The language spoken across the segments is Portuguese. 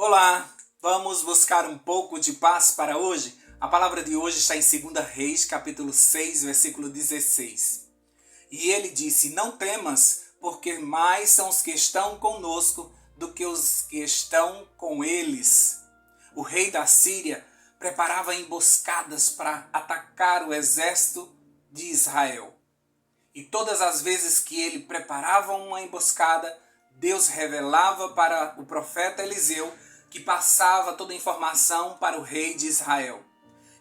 Olá, vamos buscar um pouco de paz para hoje? A palavra de hoje está em 2 Reis, capítulo 6, versículo 16. E ele disse, não temas, porque mais são os que estão conosco do que os que estão com eles. O rei da Síria preparava emboscadas para atacar o exército de Israel. E todas as vezes que ele preparava uma emboscada, Deus revelava para o profeta Eliseu, que passava toda a informação para o rei de Israel.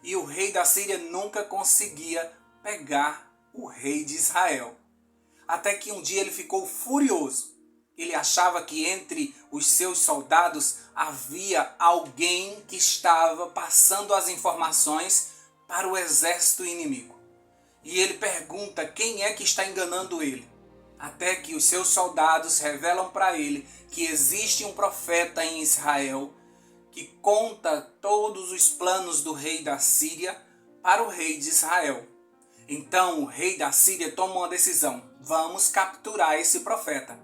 E o rei da Síria nunca conseguia pegar o rei de Israel. Até que um dia ele ficou furioso. Ele achava que entre os seus soldados havia alguém que estava passando as informações para o exército inimigo. E ele pergunta quem é que está enganando ele. Até que os seus soldados revelam para ele que existe um profeta em Israel que conta todos os planos do rei da Síria para o rei de Israel. Então o rei da Síria toma uma decisão: vamos capturar esse profeta.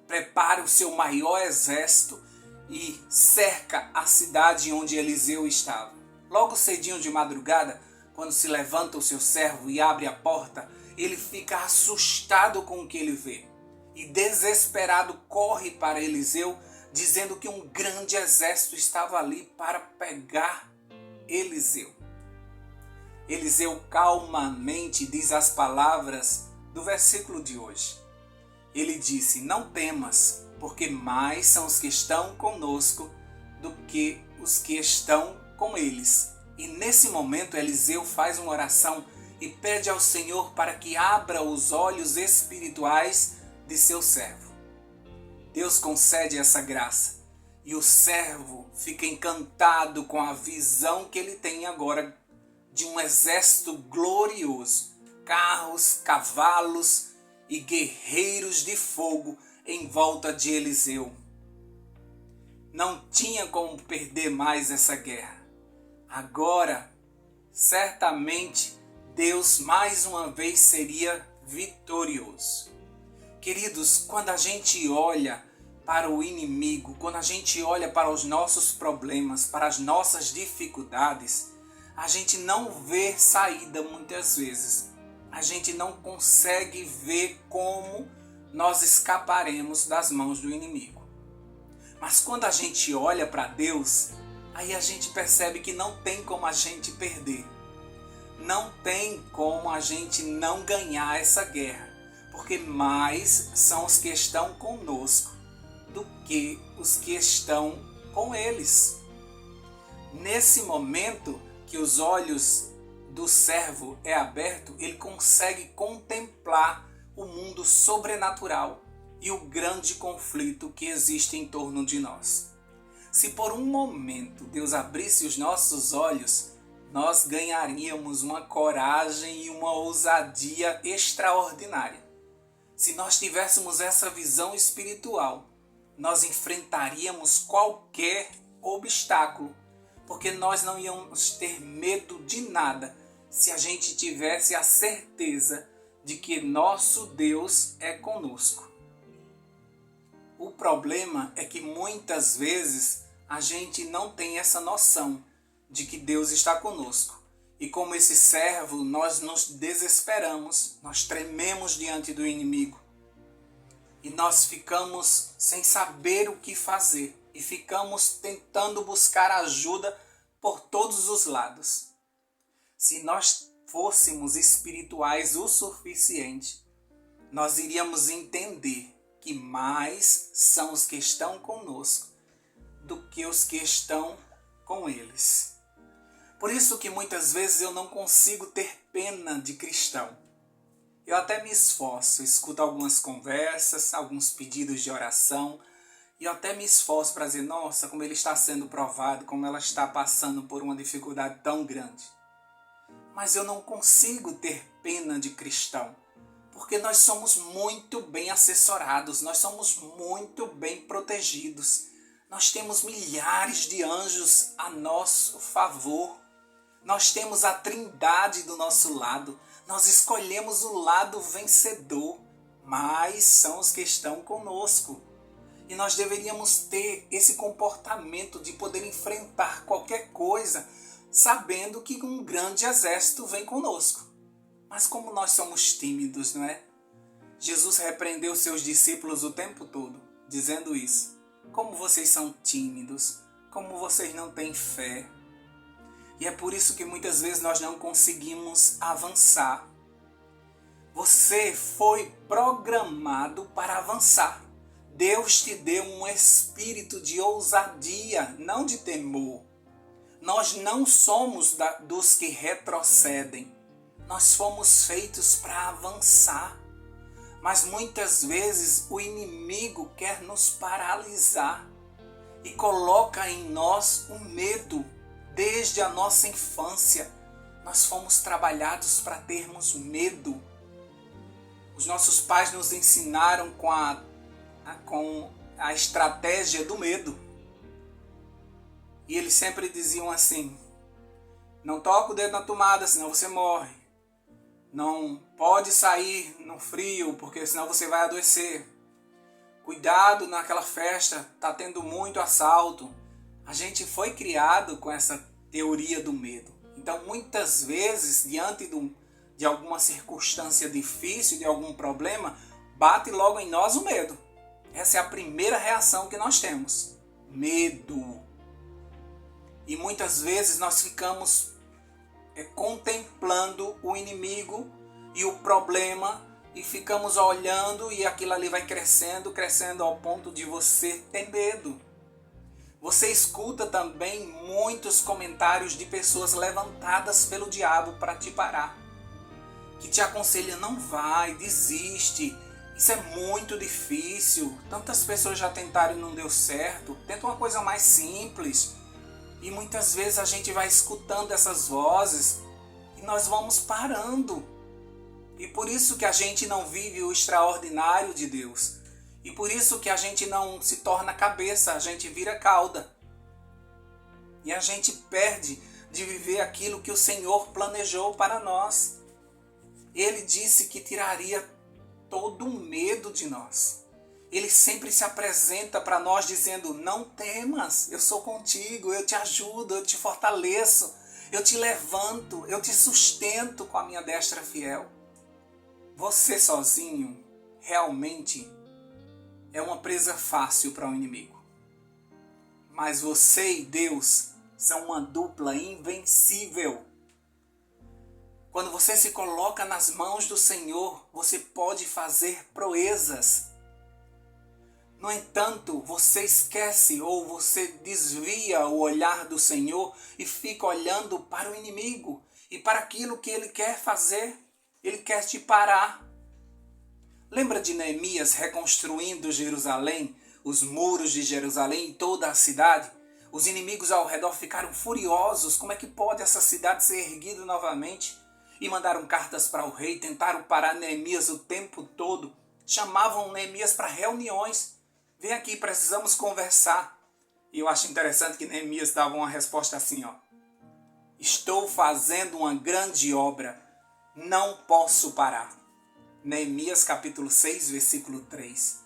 Prepara o seu maior exército e cerca a cidade onde Eliseu estava. Logo cedinho de madrugada, quando se levanta o seu servo e abre a porta, ele fica assustado com o que ele vê. E desesperado corre para Eliseu, dizendo que um grande exército estava ali para pegar Eliseu. Eliseu calmamente diz as palavras do versículo de hoje. Ele disse, não temas, porque mais são os que estão conosco do que os que estão com eles. E nesse momento Eliseu faz uma oração e pede ao Senhor para que abra os olhos espirituais de seu servo. Deus concede essa graça e o servo fica encantado com a visão que ele tem agora de um exército glorioso, carros, cavalos e guerreiros de fogo em volta de Eliseu. Não tinha como perder mais essa guerra. Agora, certamente, Deus mais uma vez seria vitorioso. Queridos, quando a gente olha para o inimigo, quando a gente olha para os nossos problemas, para as nossas dificuldades, a gente não vê saída muitas vezes. A gente não consegue ver como nós escaparemos das mãos do inimigo. Mas quando a gente olha para Deus, aí a gente percebe que não tem como a gente perder. Não tem como a gente não ganhar essa guerra. Porque mais são os que estão conosco do que os que estão com eles. Nesse momento que os olhos do servo é aberto, ele consegue contemplar o mundo sobrenatural e o grande conflito que existe em torno de nós. Se por um momento Deus abrisse os nossos olhos, nós ganharíamos uma coragem e uma ousadia extraordinária. Se nós tivéssemos essa visão espiritual, nós enfrentaríamos qualquer obstáculo, porque nós não íamos ter medo de nada se a gente tivesse a certeza de que nosso Deus é conosco. O problema é que muitas vezes a gente não tem essa noção de que Deus está conosco. E como esse servo, nós nos desesperamos, nós trememos diante do inimigo. E nós ficamos sem saber o que fazer. E ficamos tentando buscar ajuda por todos os lados. Se nós fôssemos espirituais o suficiente, nós iríamos entender que mais são os que estão conosco do que os que estão com eles. Por isso que muitas vezes eu não consigo ter pena de cristão. Eu até me esforço, escuto algumas conversas, alguns pedidos de oração, e eu até me esforço para dizer, nossa, como ele está sendo provado, como ela está passando por uma dificuldade tão grande. Mas eu não consigo ter pena de cristão, porque nós somos muito bem assessorados, nós somos muito bem protegidos. Nós temos milhares de anjos a nosso favor. Nós temos a Trindade do nosso lado. Nós escolhemos o lado vencedor. Mas são os que estão conosco. E nós deveríamos ter esse comportamento de poder enfrentar qualquer coisa, sabendo que um grande exército vem conosco. Mas como nós somos tímidos, não é? Jesus repreendeu seus discípulos o tempo todo, dizendo isso. Como vocês são tímidos, como vocês não têm fé. E é por isso que muitas vezes nós não conseguimos avançar. Você foi programado para avançar. Deus te deu um espírito de ousadia, não de temor. Nós não somos dos que retrocedem. Nós fomos feitos para avançar. Mas muitas vezes o inimigo quer nos paralisar e coloca em nós o medo. Desde a nossa infância, nós fomos trabalhados para termos medo. Os nossos pais nos ensinaram com a estratégia do medo. E eles sempre diziam assim: não toca o dedo na tomada, senão você morre. Não pode sair no frio, porque senão você vai adoecer. Cuidado naquela festa, está tendo muito assalto. A gente foi criado com essa teoria do medo. Então, muitas vezes, diante de alguma circunstância difícil, de algum problema, bate logo em nós o medo. Essa é a primeira reação que nós temos. Medo. E muitas vezes nós ficamos contemplando o inimigo e o problema e ficamos olhando e aquilo ali vai crescendo, crescendo ao ponto de você ter medo. Você escuta também muitos comentários de pessoas levantadas pelo diabo para te parar. Que te aconselham, não vai, desiste, isso é muito difícil. Tantas pessoas já tentaram e não deu certo, tenta uma coisa mais simples. E muitas vezes a gente vai escutando essas vozes e nós vamos parando. E por isso que a gente não vive o extraordinário de Deus. E por isso que a gente não se torna cabeça, a gente vira cauda. E a gente perde de viver aquilo que o Senhor planejou para nós. Ele disse que tiraria todo o medo de nós. Ele sempre se apresenta para nós dizendo, não temas, eu sou contigo, eu te ajudo, eu te fortaleço, eu te levanto, eu te sustento com a minha destra fiel. Você sozinho realmente é uma presa fácil para o inimigo. Mas você e Deus são uma dupla invencível. Quando você se coloca nas mãos do Senhor, você pode fazer proezas. No entanto, você esquece ou você desvia o olhar do Senhor e fica olhando para o inimigo e para aquilo que ele quer fazer. Ele quer te parar. Lembra de Neemias reconstruindo Jerusalém, os muros de Jerusalém e toda a cidade? Os inimigos ao redor ficaram furiosos. Como é que pode essa cidade ser erguida novamente? E mandaram cartas para o rei, tentaram parar Neemias o tempo todo. Chamavam Neemias para reuniões. Vem aqui, precisamos conversar. E eu acho interessante que Neemias dava uma resposta assim, ó. Estou fazendo uma grande obra, não posso parar. Neemias capítulo 6, versículo 3.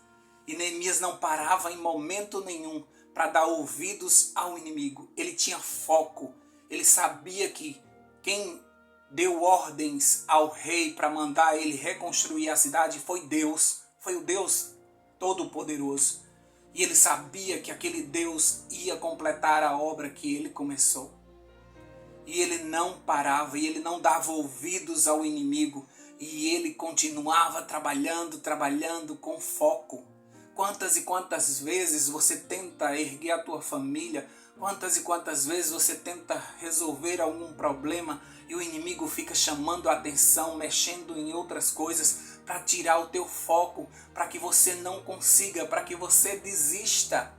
E Neemias não parava em momento nenhum para dar ouvidos ao inimigo. Ele tinha foco. Ele sabia que quem deu ordens ao rei para mandar ele reconstruir a cidade foi Deus. Foi o Deus Todo-Poderoso. E ele sabia que aquele Deus ia completar a obra que ele começou. E ele não parava, e ele não dava ouvidos ao inimigo. E ele continuava trabalhando com foco. Quantas e quantas vezes você tenta erguer a tua família, quantas e quantas vezes você tenta resolver algum problema e o inimigo fica chamando a atenção, mexendo em outras coisas para tirar o teu foco, para que você não consiga, para que você desista.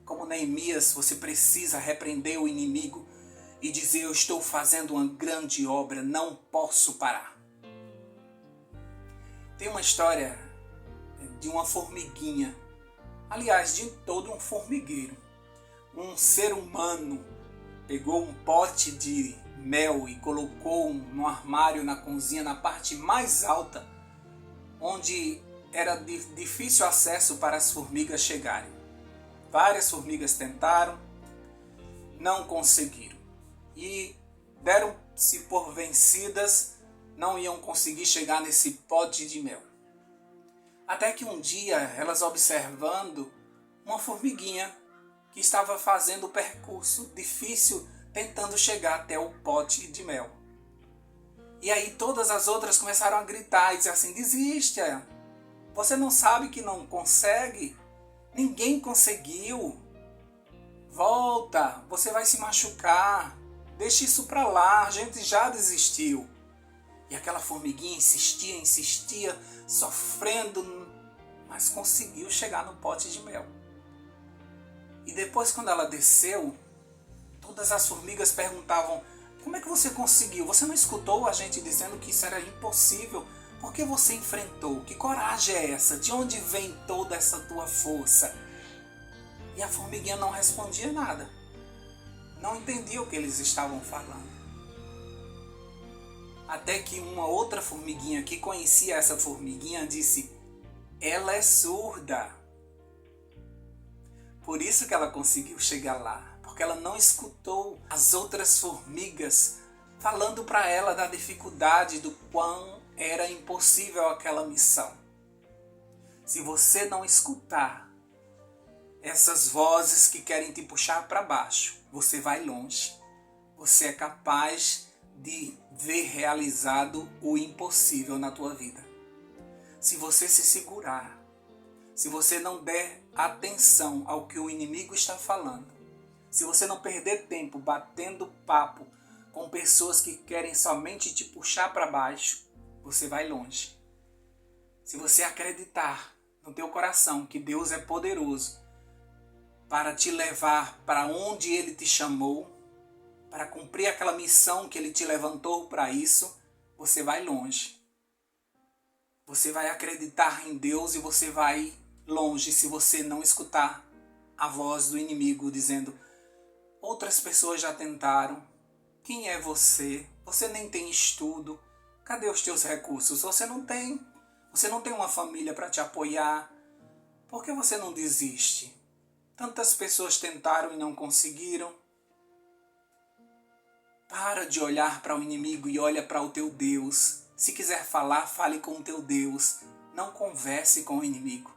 Como Neemias, você precisa repreender o inimigo e dizer, eu estou fazendo uma grande obra, não posso parar. Tem uma história de uma formiguinha, aliás, de todo um formigueiro. Um ser humano pegou um pote de mel e colocou no armário, na cozinha, na parte mais alta, onde era de difícil acesso para as formigas chegarem. Várias formigas tentaram, não conseguiram. E deram-se por vencidas, não iam conseguir chegar nesse pote de mel. Até que um dia, elas observando uma formiguinha que estava fazendo o percurso difícil, tentando chegar até o pote de mel. E aí todas as outras começaram a gritar e dizer assim: desista, você não sabe que não consegue? Ninguém conseguiu. Volta, você vai se machucar. Deixa isso pra lá, a gente já desistiu. E aquela formiguinha insistia, sofrendo, mas conseguiu chegar no pote de mel. E depois, quando ela desceu, todas as formigas perguntavam: como é que você conseguiu? Você não escutou a gente dizendo que isso era impossível? Por que você enfrentou? Que coragem é essa? De onde vem toda essa tua força? E a formiguinha não respondia nada. Não entendia o que eles estavam falando. Até que uma outra formiguinha que conhecia essa formiguinha disse: ela é surda. Por isso que ela conseguiu chegar lá. Porque ela não escutou as outras formigas falando para ela da dificuldade, do quão era impossível aquela missão. Se você não escutar essas vozes que querem te puxar para baixo, você vai longe. Você é capaz de ver realizado o impossível na tua vida. Se você se segurar, se você não der atenção ao que o inimigo está falando, se você não perder tempo batendo papo com pessoas que querem somente te puxar para baixo, você vai longe. Se você acreditar no teu coração que Deus é poderoso para te levar para onde Ele te chamou, para cumprir aquela missão que Ele te levantou para isso, você vai longe. Você vai acreditar em Deus e você vai longe se você não escutar a voz do inimigo dizendo: outras pessoas já tentaram, quem é você? Você nem tem estudo, cadê os teus recursos? Você não tem uma família para te apoiar, por que você não desiste? Tantas pessoas tentaram e não conseguiram. Para de olhar para o inimigo e olha para o teu Deus. Se quiser falar, fale com o teu Deus. Não converse com o inimigo.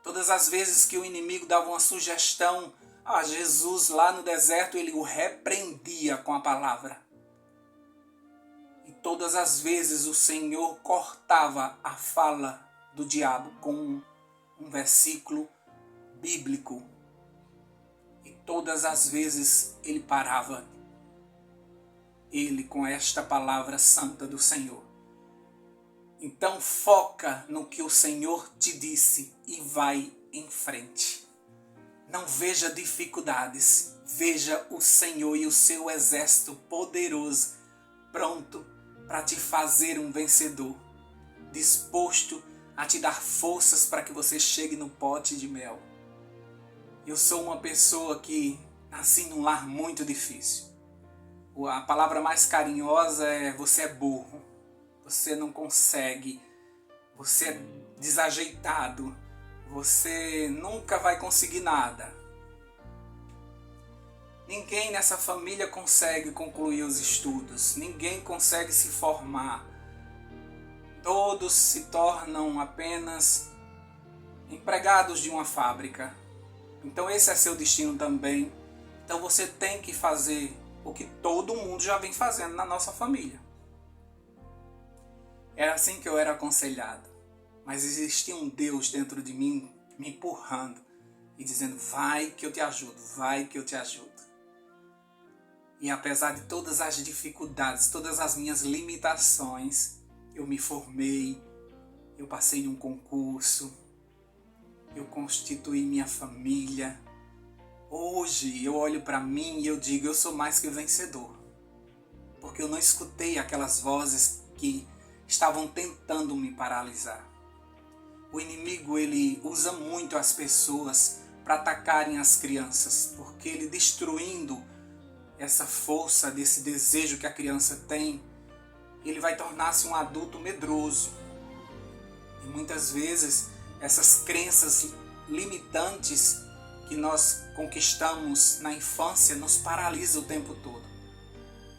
Todas as vezes que o inimigo dava uma sugestão a Jesus lá no deserto, ele o repreendia com a palavra. E todas as vezes o Senhor cortava a fala do diabo com um versículo bíblico. E todas as vezes ele parava. Ele com esta palavra santa do Senhor. Então foca no que o Senhor te disse e vai em frente. Não veja dificuldades, veja o Senhor e o seu exército poderoso, pronto para te fazer um vencedor, disposto a te dar forças para que você chegue no pote de mel. Eu sou uma pessoa que nasci num lar muito difícil. A palavra mais carinhosa é: você é burro, você não consegue, você é desajeitado, você nunca vai conseguir nada. Ninguém nessa família consegue concluir os estudos, ninguém consegue se formar. Todos se tornam apenas empregados de uma fábrica. Então esse é seu destino também. Então você tem que fazer o que todo mundo já vem fazendo na nossa família. Era assim que eu era aconselhado. Mas existia um Deus dentro de mim me empurrando e dizendo: vai que eu te ajudo, vai que eu te ajudo. E apesar de todas as dificuldades, todas as minhas limitações, eu me formei, eu passei em um concurso, eu constituí minha família. Hoje eu olho para mim e eu digo: eu sou mais que vencedor. Porque eu não escutei aquelas vozes que estavam tentando me paralisar. O inimigo, ele usa muito as pessoas para atacarem as crianças, porque ele, destruindo essa força desse desejo que a criança tem, ele vai tornar-se um adulto medroso. E muitas vezes essas crenças limitantes que nós conquistamos na infância nos paralisam o tempo todo.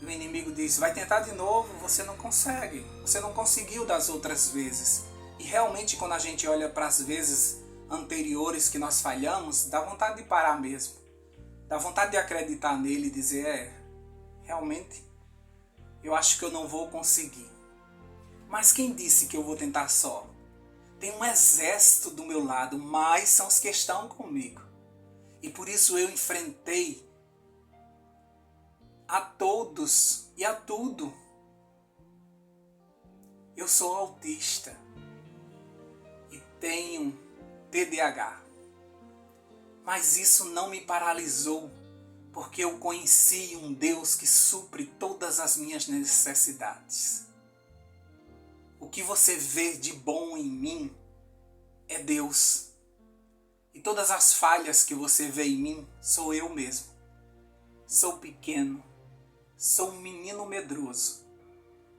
E o inimigo diz, vai tentar de novo, você não consegue, você não conseguiu das outras vezes. E realmente quando a gente olha para as vezes anteriores que nós falhamos, dá vontade de parar mesmo. Dá vontade de acreditar nele e dizer, realmente, eu acho que eu não vou conseguir. Mas quem disse que eu vou tentar só? Tem um exército do meu lado, mas são os que estão comigo. E por isso eu enfrentei a todos e a tudo. Eu sou autista e tenho TDAH. Mas isso não me paralisou, porque eu conheci um Deus que supre todas as minhas necessidades. O que você vê de bom em mim é Deus. E todas as falhas que você vê em mim sou eu mesmo. Sou pequeno, sou um menino medroso.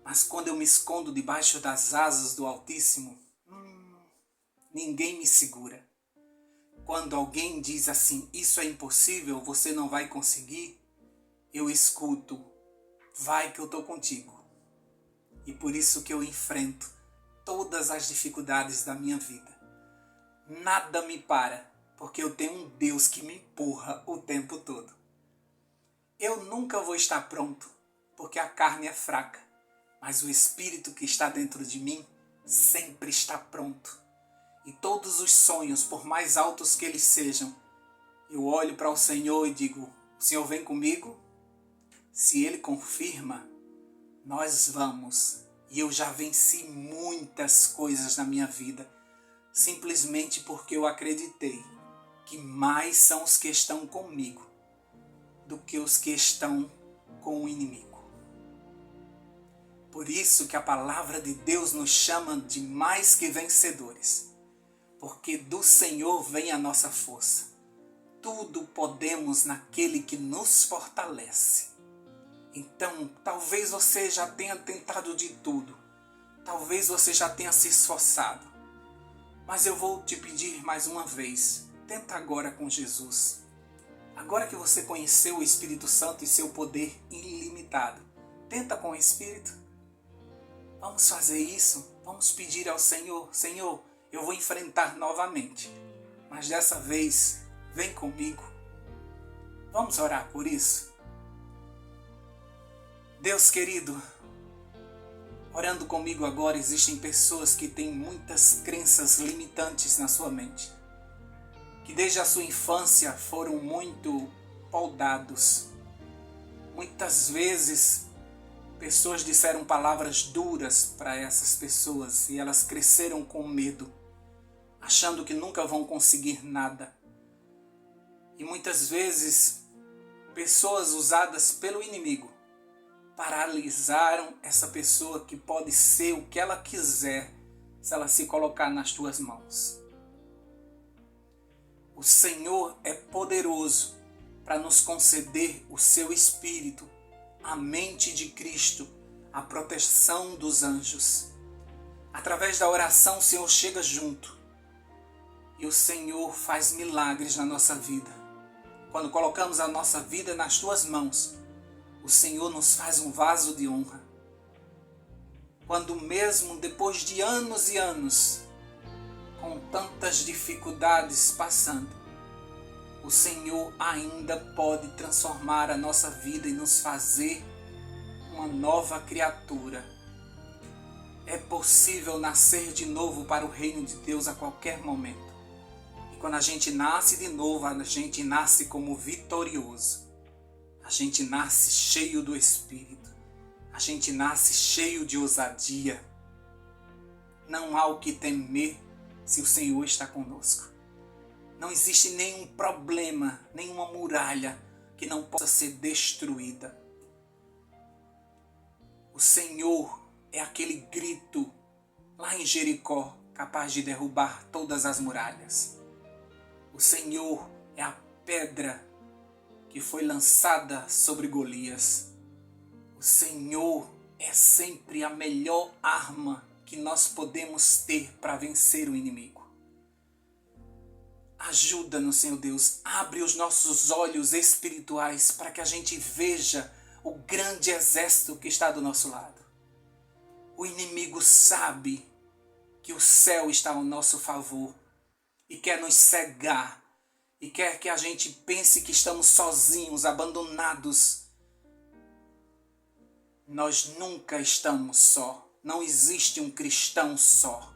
Mas quando eu me escondo debaixo das asas do Altíssimo, ninguém me segura. Quando alguém diz assim, isso é impossível, você não vai conseguir, eu escuto, vai que eu estou contigo. E por isso que eu enfrento todas as dificuldades da minha vida. Nada me para, porque eu tenho um Deus que me empurra o tempo todo. Eu nunca vou estar pronto, porque a carne é fraca, mas o Espírito que está dentro de mim sempre está pronto. E todos os sonhos, por mais altos que eles sejam, eu olho para o Senhor e digo, o Senhor vem comigo? Se Ele confirma, nós vamos. E eu já venci muitas coisas na minha vida, simplesmente porque eu acreditei que mais são os que estão comigo do que os que estão com o inimigo. Por isso que a palavra de Deus nos chama de mais que vencedores, porque do Senhor vem a nossa força. Tudo podemos naquele que nos fortalece. Então, talvez você já tenha tentado de tudo. Talvez você já tenha se esforçado. Mas eu vou te pedir mais uma vez. Tenta agora com Jesus. Agora que você conheceu o Espírito Santo e seu poder ilimitado. Tenta com o Espírito. Vamos fazer isso. Vamos pedir ao Senhor. Senhor, eu vou enfrentar novamente. Mas dessa vez, vem comigo. Vamos orar por isso? Deus querido, orando comigo agora, existem pessoas que têm muitas crenças limitantes na sua mente, que desde a sua infância foram muito moldados. Muitas vezes, pessoas disseram palavras duras para essas pessoas e elas cresceram com medo, achando que nunca vão conseguir nada. E muitas vezes, pessoas usadas pelo inimigo paralisaram essa pessoa que pode ser o que ela quiser se ela se colocar nas tuas mãos. O Senhor é poderoso para nos conceder o seu Espírito, a mente de Cristo, a proteção dos anjos. Através da oração, o Senhor chega junto e o Senhor faz milagres na nossa vida. Quando colocamos a nossa vida nas tuas mãos, o Senhor nos faz um vaso de honra. Quando mesmo depois de anos e anos, com tantas dificuldades passando, o Senhor ainda pode transformar a nossa vida e nos fazer uma nova criatura. É possível nascer de novo para o reino de Deus a qualquer momento. E quando a gente nasce de novo, a gente nasce como vitorioso. A gente nasce cheio do Espírito. A gente nasce cheio de ousadia. Não há o que temer se o Senhor está conosco. Não existe nenhum problema, nenhuma muralha que não possa ser destruída. O Senhor é aquele grito lá em Jericó, capaz de derrubar todas as muralhas. O Senhor é a pedra que foi lançada sobre Golias. O Senhor é sempre a melhor arma que nós podemos ter para vencer o inimigo. Ajuda-nos, Senhor Deus, abre os nossos olhos espirituais para que a gente veja o grande exército que está do nosso lado. O inimigo sabe que o céu está ao nosso favor e quer nos cegar e quer que a gente pense que estamos sozinhos, abandonados. Nós nunca estamos só. Não existe um cristão só.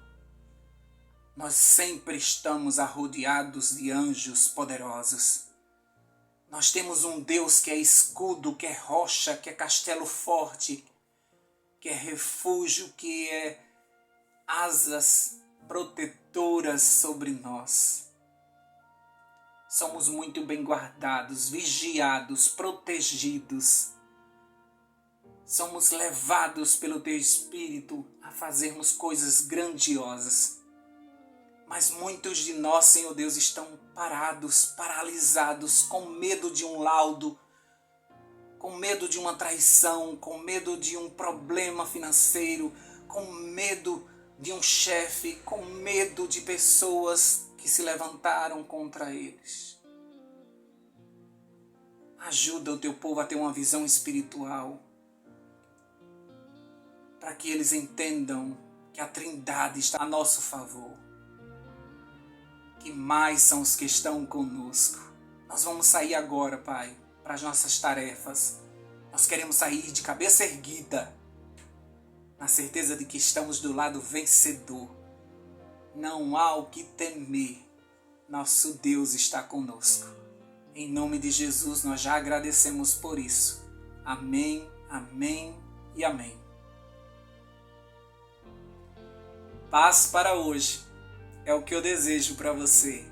Nós sempre estamos arrodeados de anjos poderosos. Nós temos um Deus que é escudo, que é rocha, que é castelo forte, que é refúgio, que é asas protetoras sobre nós. Somos muito bem guardados, vigiados, protegidos. Somos levados pelo Teu Espírito a fazermos coisas grandiosas. Mas muitos de nós, Senhor Deus, estão parados, paralisados, com medo de um laudo, com medo de uma traição, com medo de um problema financeiro, com medo de um chefe, com medo de pessoas que se levantaram contra eles. Ajuda o Teu povo a ter uma visão espiritual, para que eles entendam que a Trindade está a nosso favor. Que mais são os que estão conosco. Nós vamos sair agora, Pai, para as nossas tarefas. Nós queremos sair de cabeça erguida, na certeza de que estamos do lado vencedor. Não há o que temer. Nosso Deus está conosco. Em nome de Jesus, nós já agradecemos por isso. Amém, amém e amém. Paz para hoje é o que eu desejo para você.